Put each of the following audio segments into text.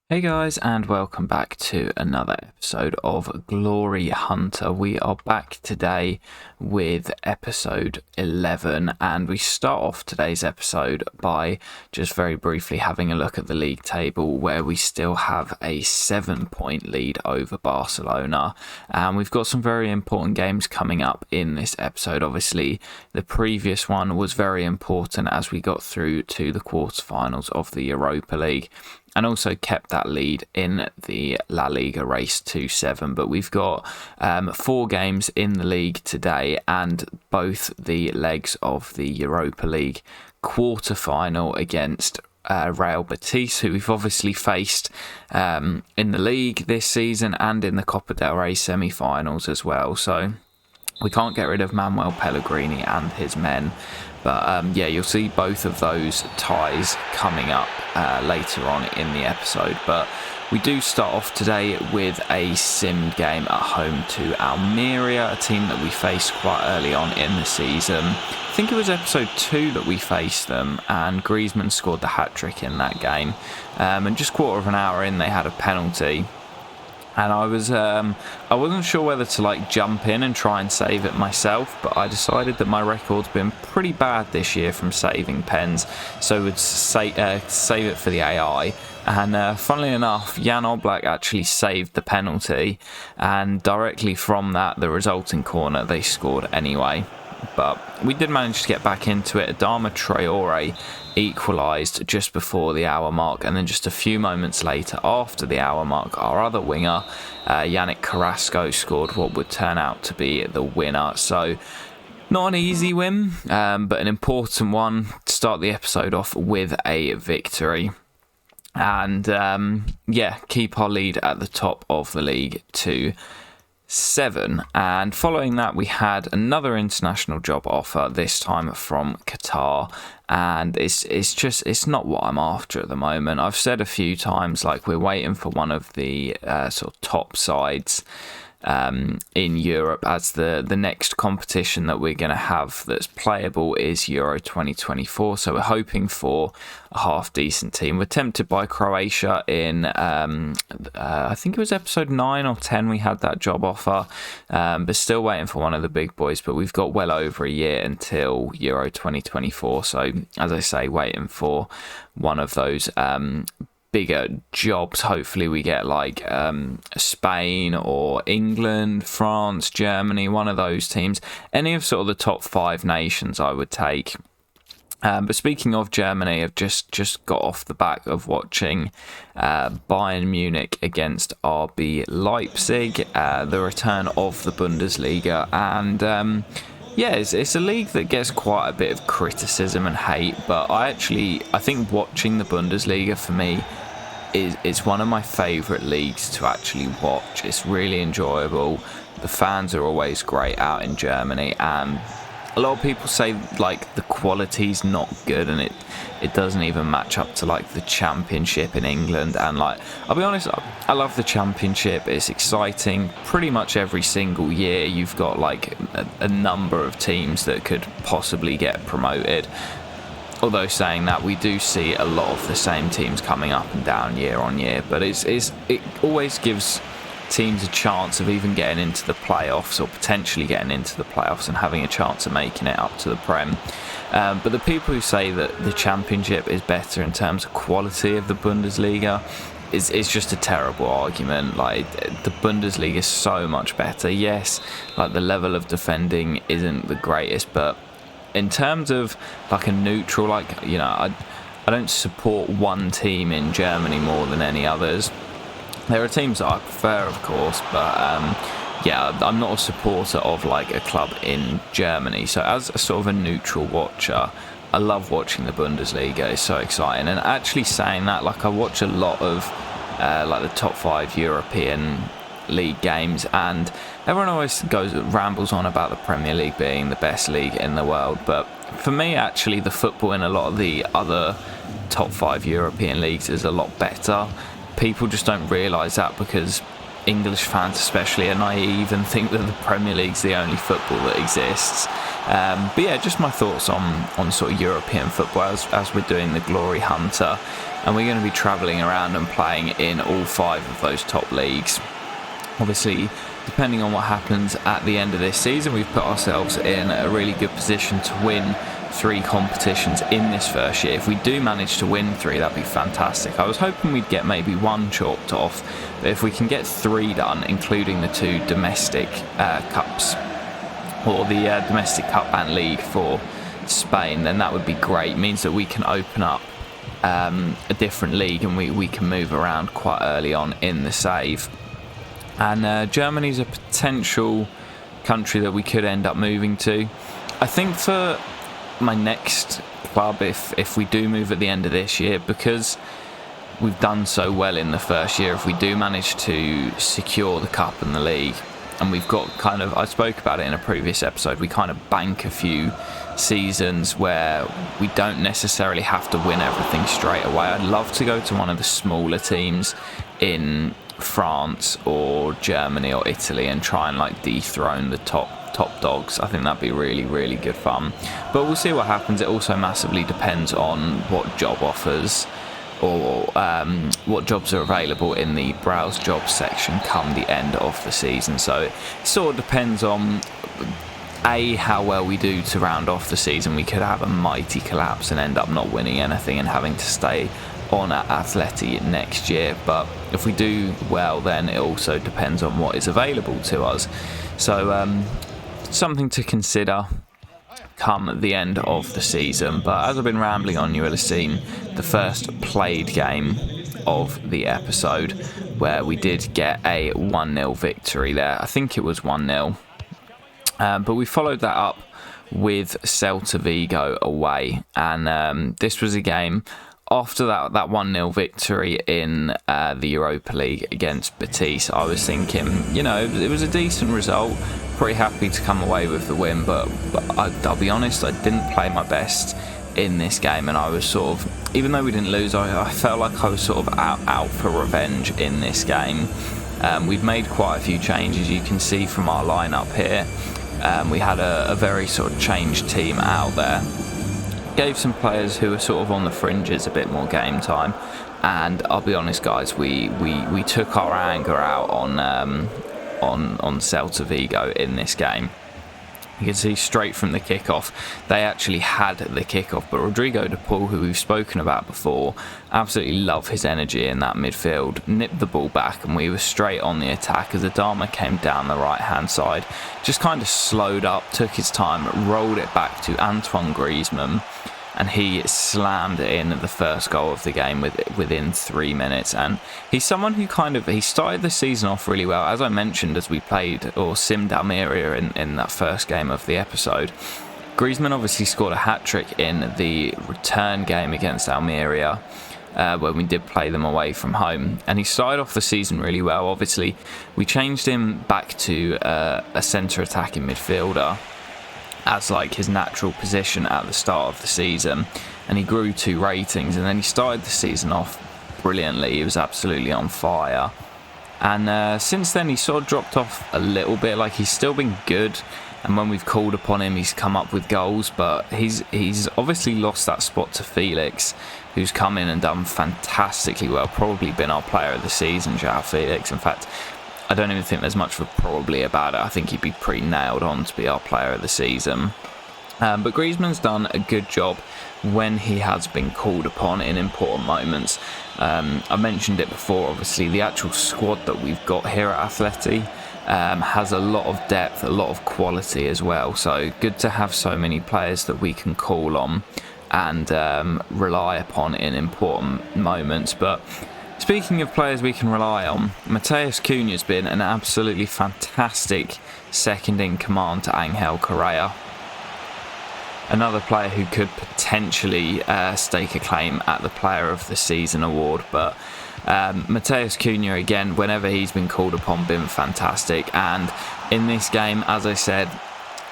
Hey guys, and welcome back to another episode of Glory Hunter. We are back today with episode 11, and we start off today's episode by just very briefly having a look at the league table, where we still have a 7-point lead over Barcelona, and we've got some very important games coming up in this episode. Obviously, the previous one was very important as we got through to the quarterfinals of the Europa League, and also kept that lead in the La Liga race to 7. But we've got 4 games in the league today, and both the legs of the Europa League quarter-final against Real Betis, who we've obviously faced in the league this season and in the Copa del Rey semi-finals as well. So we can't get rid of Manuel Pellegrini and his men. But yeah, you'll see both of those ties coming up later on in the episode. But we do start off today with a sim game at home to Almeria, a team that we faced quite early on in the season. I think it was episode 2 that we faced them, and Griezmann scored the hat-trick in that game. And just quarter of an hour in, they had a penalty. And I wasn't sure whether to jump in and try and save it myself, but I decided that my record's been pretty bad this year from saving pens, so I would save it for the AI. And funnily enough, Jan Oblak actually saved the penalty, and directly from that, the resulting corner, they scored anyway. But we did manage to get back into it. Adama Traore equalised just before the hour mark, and then just a few moments later, after the hour mark, our other winger, Yannick Carrasco, scored what would turn out to be the winner. So not an easy win, but an important one to start the episode off with a victory. And yeah, keep our lead at the top of the league to 7. And following that, we had another international job offer, this time from Qatar, and it's not what I'm after at the moment. I've said a few times, we're waiting for one of the sort of top sides in Europe, as the next competition that we're going to have that's playable is Euro 2024. So we're hoping for a half decent team. We're tempted by Croatia in I think it was episode 9 or 10 we had that job offer, but still waiting for one of the big boys. But we've got well over a year until Euro 2024, so as I say, waiting for one of those bigger jobs. Hopefully we get Spain or England, France, Germany, one of those teams. Any of sort of the top 5 nations I would take. But speaking of Germany, I've just got off the back of watching Bayern Munich against RB Leipzig, the return of the Bundesliga, and yeah, it's a league that gets quite a bit of criticism and hate, but I think watching the Bundesliga for me is one of my favourite leagues to actually watch. It's really enjoyable. The fans are always great out in Germany, and a lot of people say the quality's not good and it doesn't even match up to the Championship in England. And I'll be honest, I love the Championship. It's exciting. Pretty much every single year you've got a number of teams that could possibly get promoted. Although saying that, we do see a lot of the same teams coming up and down year on year, but it always gives teams a chance of even getting into the playoffs, or potentially getting into the playoffs and having a chance of making it up to the Prem. But the people who say that the Championship is better in terms of quality of the Bundesliga is just a terrible argument. The Bundesliga is so much better. Yes, the level of defending isn't the greatest, but in terms of a neutral, I don't support one team in Germany more than any others. There are teams that I prefer, of course, but yeah, I'm not a supporter of a club in Germany. So as a sort of a neutral watcher, I love watching the Bundesliga. It's so exciting. And actually saying that, I watch a lot of the top 5 European league games, and everyone always rambles on about the Premier League being the best league in the world, but for me, actually, the football in a lot of the other top 5 European leagues is a lot better. People just don't realise that, because English fans especially are naive and think that the Premier League's the only football that exists. But yeah, just my thoughts on sort of European football as we're doing the Glory Hunter, and we're going to be travelling around and playing in all 5 of those top leagues. Obviously, depending on what happens at the end of this season, we've put ourselves in a really good position to win 3 competitions in this first year. If we do manage to win 3, that'd be fantastic. I was hoping we'd get maybe 1 chalked off, but if we can get 3 done, including the 2 domestic cups, or the domestic cup and league for Spain, then that would be great. It means that we can open up a different league, and we can move around quite early on in the save. And Germany's a potential country that we could end up moving to. I think for my next club, if we do move at the end of this year, because we've done so well in the first year, if we do manage to secure the cup and the league, and we've got kind of, I spoke about it in a previous episode, we kind of bank a few seasons where we don't necessarily have to win everything straight away. I'd love to go to one of the smaller teams in France or Germany or Italy and try and like dethrone the top dogs. I think that'd be really, really good fun. But we'll see what happens. It also massively depends on what job offers or what jobs are available in the browse jobs section come the end of the season. So it sort of depends on how well we do to round off the season. We could have a mighty collapse and end up not winning anything and having to stay on at Atleti next year. But if we do well, then it also depends on what is available to us. So something to consider come the end of the season. But as I've been rambling on, you will have seen the first played game of the episode, where we did get a 1-0 victory there. I think it was 1-0. But we followed that up with Celta Vigo away. And this was a game after that 1-0 victory in the Europa League against Betis. I was thinking, it was a decent result. Pretty happy to come away with the win, but I'll be honest, I didn't play my best in this game, and I was sort of, even though we didn't lose, I felt like I was sort of out for revenge in this game. We've made quite a few changes, you can see from our lineup here. We had a very sort of changed team out there. Gave some players who were sort of on the fringes a bit more game time, and I'll be honest, guys, we took our anger out on Celta Vigo in this game. You can see straight from the kickoff, they actually had the kickoff, but Rodrigo de Paul, who we've spoken about before, absolutely love his energy in that midfield, nipped the ball back, and we were straight on the attack as Adama came down the right hand side, just kind of slowed up, took his time, rolled it back to Antoine Griezmann, and he slammed in the first goal of the game within 3 minutes. And he's someone who he started the season off really well. As I mentioned, as we played or simmed Almeria in that first game of the episode, Griezmann obviously scored a hat-trick in the return game against Almeria, when we did play them away from home. And he started off the season really well. Obviously, we changed him back to a centre attacking midfielder as like his natural position at the start of the season, and he grew 2 ratings, and then he started the season off brilliantly. He was absolutely on fire, and since then he sort of dropped off a little bit. Like, he's still been good, and when we've called upon him, he's come up with goals, but he's obviously lost that spot to Felix, who's come in and done fantastically well. Probably been our player of the season, João Felix. In fact, I don't even think there's much of a probably about it. I think he'd be pretty nailed on to be our player of the season. But Griezmann's done a good job when he has been called upon in important moments. I mentioned it before, obviously, the actual squad that we've got here at Atleti has a lot of depth, a lot of quality as well. So good to have so many players that we can call on and rely upon in important moments. But speaking of players we can rely on, Matheus Cunha's been an absolutely fantastic second in command to Angel Correa. Another player who could potentially stake a claim at the Player of the Season award, but Matheus Cunha, again, whenever he's been called upon, been fantastic. And in this game, as I said,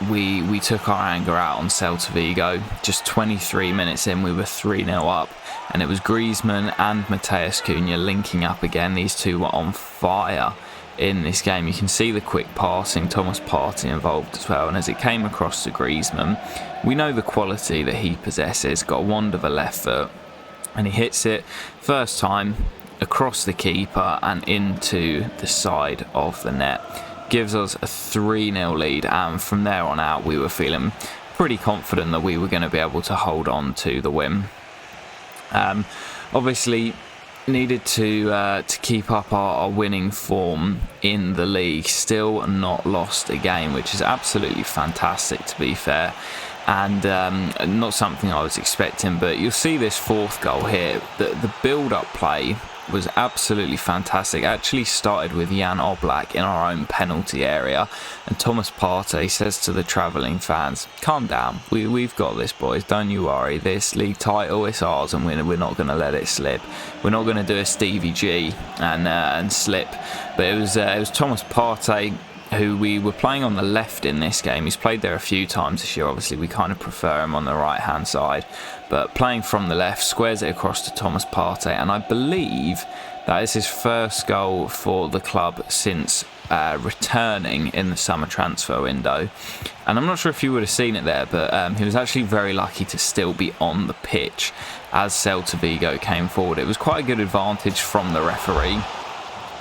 we took our anger out on Celta Vigo. Just 23 minutes in, we were 3-0 up. And it was Griezmann and Matheus Cunha linking up again. These two were on fire in this game. You can see the quick passing, Thomas Partey involved as well, and as it came across to Griezmann, we know the quality that he possesses. Got a wand of a left foot, and he hits it first time across the keeper and into the side of the net. Gives us a 3-0 lead, and from there on out we were feeling pretty confident that we were going to be able to hold on to the win. Obviously needed to keep up our winning form in the league. Still not lost a game, which is absolutely fantastic, to be fair, and not something I was expecting. But you'll see this fourth goal here, the build-up play was absolutely fantastic. Actually started with Jan Oblak in our own penalty area, and Thomas Partey says to the travelling fans, calm down, we've got this, boys, don't you worry, this league title is ours and we're not going to let it slip. We're not going to do a Stevie G and slip. But it was Thomas Partey, who we were playing on the left in this game. He's played there a few times this year. Obviously we kind of prefer him on the right hand side, but playing from the left, squares it across to Thomas Partey, and I believe that is his first goal for the club since returning in the summer transfer window. And I'm not sure if you would have seen it there, but he was actually very lucky to still be on the pitch as Celta Vigo came forward. It was quite a good advantage from the referee,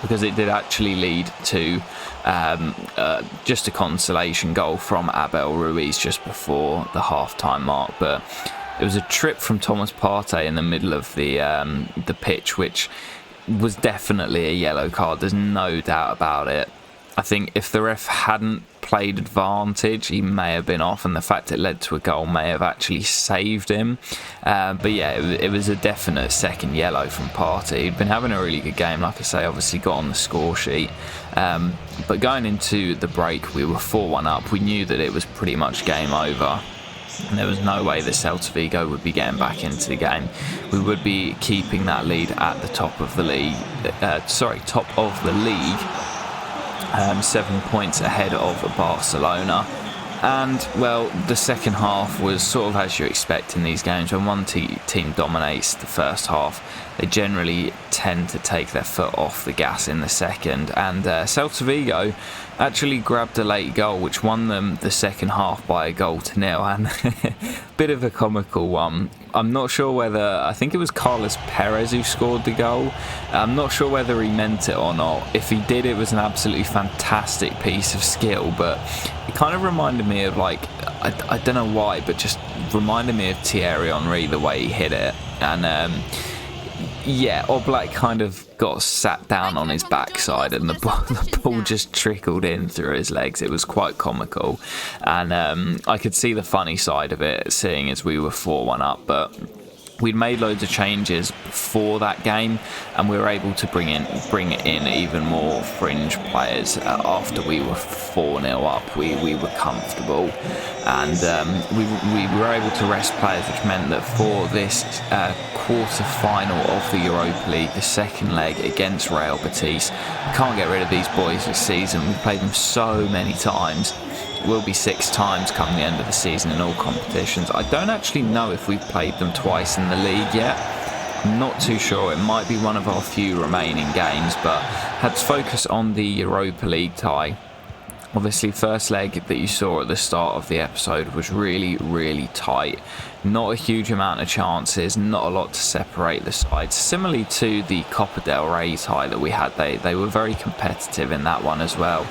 because it did actually lead to just a consolation goal from Abel Ruiz just before the half-time mark. But it was a trip from Thomas Partey in the middle of the pitch, which was definitely a yellow card. There's no doubt about it. I think if the ref hadn't played advantage, he may have been off, and the fact it led to a goal may have actually saved him. But yeah, it was a definite second yellow from Partey. He'd been having a really good game, like I say, obviously got on the score sheet. But going into the break, we were 4-1 up. We knew that it was pretty much game over, and there was no way that Celta Vigo would be getting back into the game. We would be keeping that lead at the top of the league. Top of the league. 7 points ahead of Barcelona. And, well, the second half was sort of as you expect in these games. When one team dominates the first half, they generally tend to take their foot off the gas in the second. And Celta Vigo actually grabbed a late goal, which won them the second half by 1-0. And bit of a comical one. I'm not sure whether, I think it was Carlos Perez who scored the goal. I'm not sure whether he meant it or not. If he did, it was an absolutely fantastic piece of skill, but it kind of reminded me of, like, I don't know why, but just reminded me of Thierry Henry, the way he hit it. And yeah, Oblak kind of got sat down on his backside, and the ball just trickled in through his legs. It was quite comical, and I could see the funny side of it, seeing as we were 4-1 up, but we'd made loads of changes before that game, and we were able to bring in even more fringe players after we were 4-0 up. We were comfortable, and we were able to rest players, which meant that for this quarter-final of the Europa League, the second leg against Real Betis, we can't get rid of these boys this season. We've played them so many times. It will be 6 times come the end of the season in all competitions. I don't actually know if we've played them twice in the league yet. I'm not too sure. It might be one of our few remaining games, but let's focus on the Europa League tie. Obviously, first leg that you saw at the start of the episode was really, really tight. Not a huge amount of chances, not a lot to separate the sides. Similarly to the Copa del Rey tie that we had, they were very competitive in that one as well.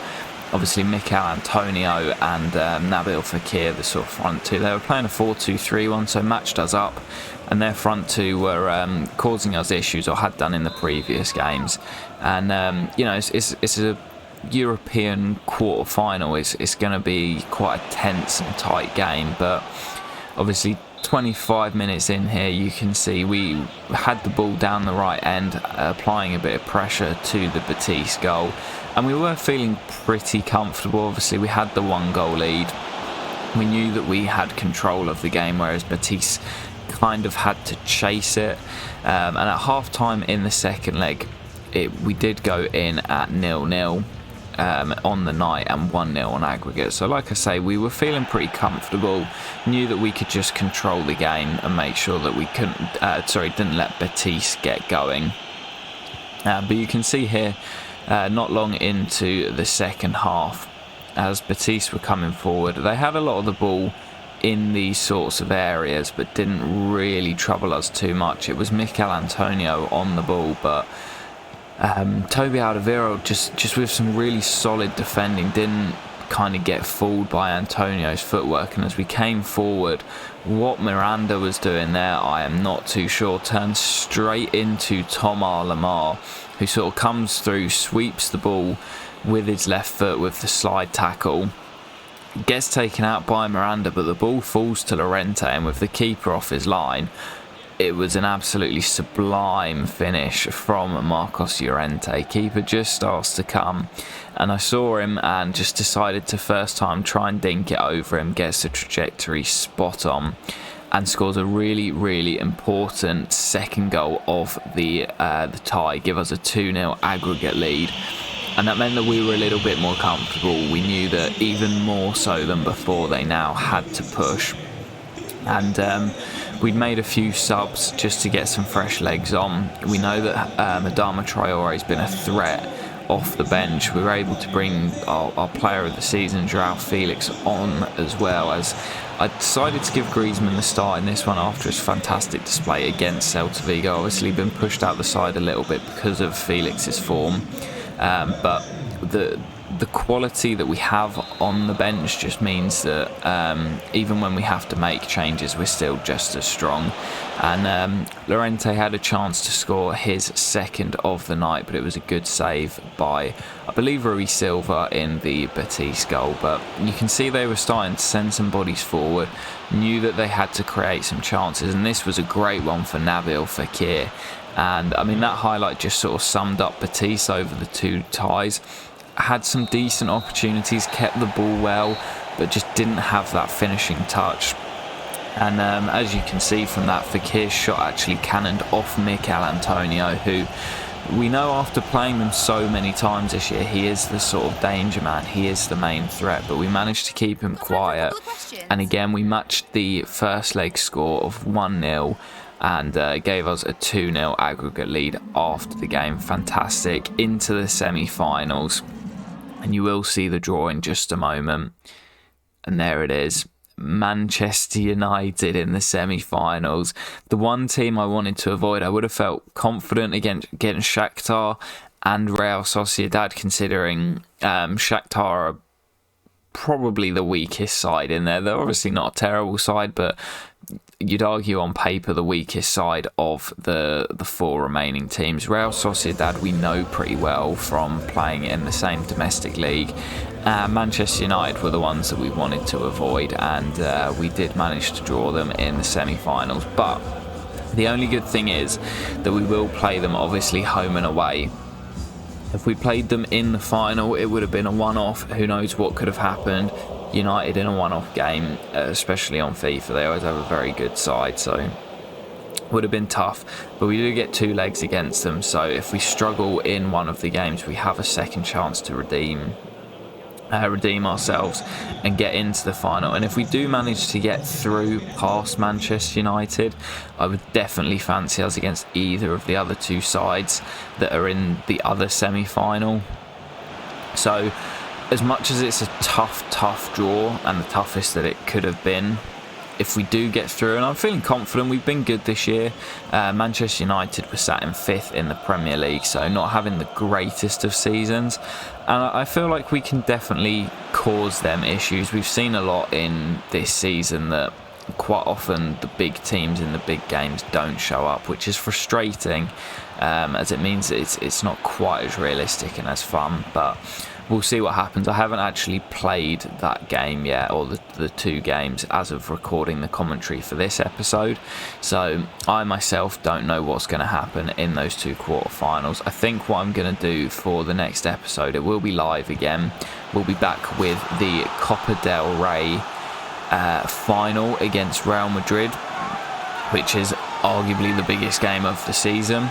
Obviously, Mikel Antonio and Nabil Fekir, the sort of front two, they were playing a 4-2-3-1, so matched us up, and their front two were causing us issues, or had done in the previous games. And you know, it's a European quarter-final. It's going to be quite a tense and tight game, but obviously 25 minutes in here, you can see we had the ball down the right end, applying a bit of pressure to the Betis goal, and we were feeling pretty comfortable. Obviously, we had the 1-goal lead. We knew that we had control of the game, whereas Betis kind of had to chase it. And at half-time in the second leg, we did go in at 0-0 on the night and 1-0 on aggregate. So like I say, we were feeling pretty comfortable, knew that we could just control the game and make sure that we didn't let Betis get going. But you can see here, not long into the second half, as Betis were coming forward, they had a lot of the ball in these sorts of areas, but didn't really trouble us too much. It was Mikel Antonio on the ball, but Toby Alderweireld just with some really solid defending didn't kind of get fooled by Antonio's footwork. And as we came forward, what Miranda was doing there, I am not too sure. Turned straight into Thomas Lemar, who sort of comes through, sweeps the ball with his left foot with the slide tackle, gets taken out by Miranda, but the ball falls to Llorente, and with the keeper off his line, it was an absolutely sublime finish from Marcos Llorente. Keeper just starts to come, and I saw him and just decided to first time try and dink it over him, gets the trajectory spot on, and scores a really, really important second goal of the tie, give us a 2-0 aggregate lead. And that meant that we were a little bit more comfortable. We knew that even more so than before, they now had to push. And we'd made a few subs just to get some fresh legs on. We know that Adama Traore has been a threat off the bench. We were able to bring our player of the season, João Felix, on as well, as I decided to give Griezmann the start in this one after his fantastic display against Celta Vigo. Obviously been pushed out the side a little bit because of Felix's form. But the quality that we have on the bench just means that even when we have to make changes, we're still just as strong. And Llorente had a chance to score his second of the night, but it was a good save by, I believe, Rui Silva in the Betis goal. But you can see they were starting to send some bodies forward, knew that they had to create some chances, and this was a great one for Nabil Fekir. And I mean, that highlight just sort of summed up Betis over the two ties. Had some decent opportunities, kept the ball well, but just didn't have that finishing touch. And as you can see from that, Fekir's shot actually cannoned off Mikel Antonio, who we know after playing them so many times this year, he is the sort of danger man, he is the main threat, but we managed to keep him quiet. And again, we matched the first leg score of 1-0 and gave us a 2-0 aggregate lead after the game. Fantastic. Into the semi-finals, and you will see the draw in just a moment. And there it is, Manchester United in the semi-finals. The one team I wanted to avoid. I would have felt confident against Shakhtar and Real Sociedad, considering Shakhtar are probably the weakest side in there. They're obviously not a terrible side, but you'd argue on paper the weakest side of the four remaining teams. Real Sociedad we know pretty well from playing in the same domestic league. Manchester United were the ones that we wanted to avoid, and we did manage to draw them in the semi-finals. But the only good thing is that we will play them obviously home and away. If we played them in the final, it would have been a one-off. Who knows what could have happened. United in a one-off game, especially on FIFA, they always have a very good side, so would have been tough. But we do get two legs against them, so if we struggle in one of the games, we have a second chance to redeem ourselves and get into the final. And if we do manage to get through past Manchester United, I would definitely fancy us against either of the other two sides that are in the other semi-final. So as much as it's a tough draw, and the toughest that it could have been, if we do get through, and I'm feeling confident, we've been good this year. Manchester United were sat in 5th in the Premier League, so not having the greatest of seasons. And I feel like we can definitely cause them issues. We've seen a lot in this season that quite often the big teams in the big games don't show up, which is frustrating, as it means that it's not quite as realistic and as fun. But we'll see what happens. I haven't actually played that game yet, or the two games, as of recording the commentary for this episode. So I myself don't know what's going to happen in those two quarterfinals. I think what I'm going to do for the next episode, it will be live again. We'll be back with the Copa del Rey final against Real Madrid, which is arguably the biggest game of the season.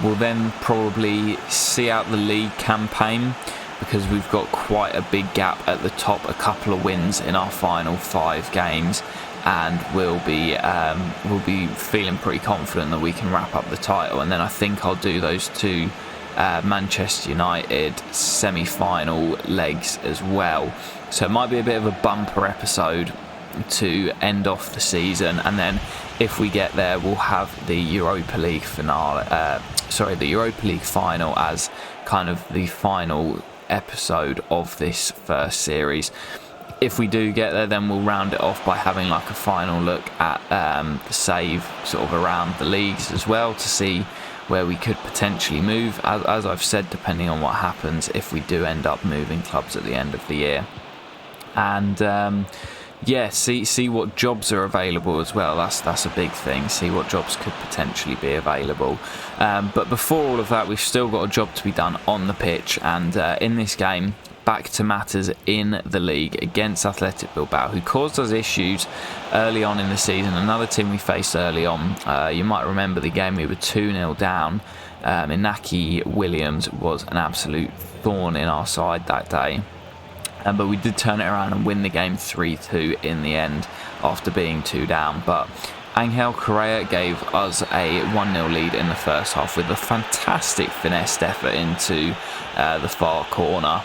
We'll then probably see out the league campaign, because we've got quite a big gap at the top, a couple of wins in our final 5 games, and we'll be feeling pretty confident that we can wrap up the title. And then I think I'll do those two Manchester United semi-final legs as well. So it might be a bit of a bumper episode to end off the season, and then if we get there, we'll have the Europa League finale. The Europa League final as kind of the final episode of this first series. If we do get there, then we'll round it off by having like a final look at the save sort of around the leagues as well, to see where we could potentially move, as I've said, depending on what happens if we do end up moving clubs at the end of the year. And see what jobs are available as well. That's a big thing. See what jobs could potentially be available. But before all of that, we've still got a job to be done on the pitch. And in this game, back to matters in the league against Athletic Bilbao, who caused us issues early on in the season. Another team we faced early on. You might remember the game, we were 2-0 down. Inaki Williams was an absolute thorn in our side that day. But we did turn it around and win the game 3-2 in the end after being 2 down. But Angel Correa gave us a 1-0 lead in the first half with a fantastic finessed effort into the far corner.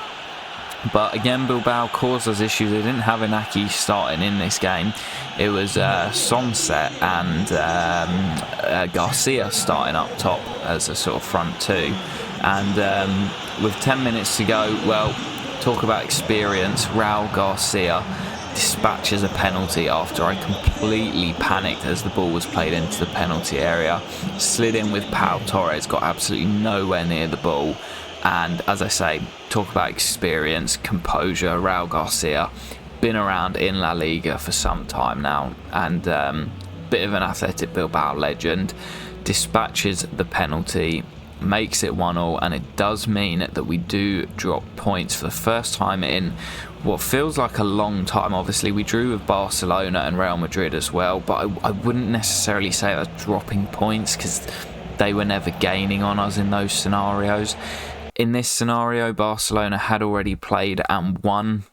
But again, Bilbao caused us issues. They didn't have Inaki starting in this game. It was Sonset and Garcia starting up top as a sort of front two. And with 10 minutes to go, well, talk about experience. Raul Garcia dispatches a penalty after I completely panicked as the ball was played into the penalty area. Slid in with Pau Torres, got absolutely nowhere near the ball. And as I say, talk about experience, composure. Raul Garcia, been around in La Liga for some time now, and bit of an Athletic Bilbao legend. Dispatches the penalty, makes it 1-1, and it does mean that we do drop points for the first time in what feels like a long time. Obviously, we drew with Barcelona and Real Madrid as well, but I wouldn't necessarily say that's dropping points, because they were never gaining on us in those scenarios. In this scenario, Barcelona had already played and won,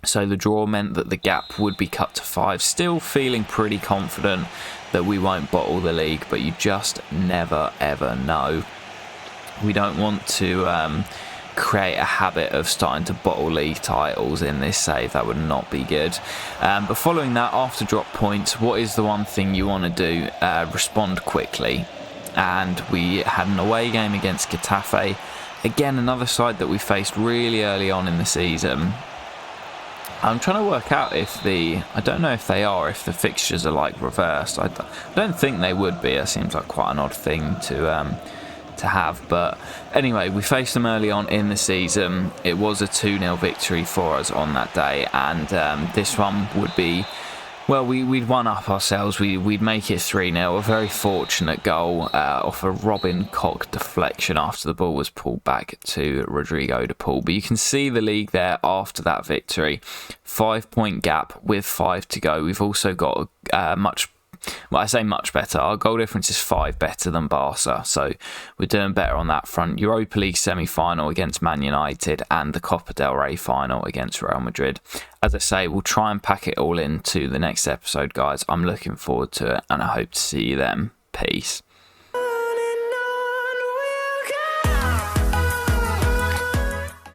so the draw meant that the gap would be cut to 5. Still feeling pretty confident that we won't bottle the league, but you just never ever know. We don't want to create a habit of starting to bottle league titles in this save. That would not be good. But following that, after drop points, what is the one thing you want to do? Respond quickly. And we had an away game against Getafe. Again, another side that we faced really early on in the season. I'm trying to work out if I don't know if they are, if the fixtures are like reversed. I don't think they would be. It seems like quite an odd thing to have. But anyway, we faced them early on in the season. It was a 2-0 victory for us on that day, and this one would be, well, we'd won up ourselves. We'd make it 3-0. A very fortunate goal off a Robin Koch deflection after the ball was pulled back to Rodrigo de Paul. But you can see the league there after that victory. 5-point gap with 5 to go. We've also got I say much better. Our goal difference is 5 better than Barca, so we're doing better on that front. Europa League semi-final against Man United and the Copa del Rey final against Real Madrid. As I say, we'll try and pack it all into the next episode, guys. I'm looking forward to it, and I hope to see you then. Peace.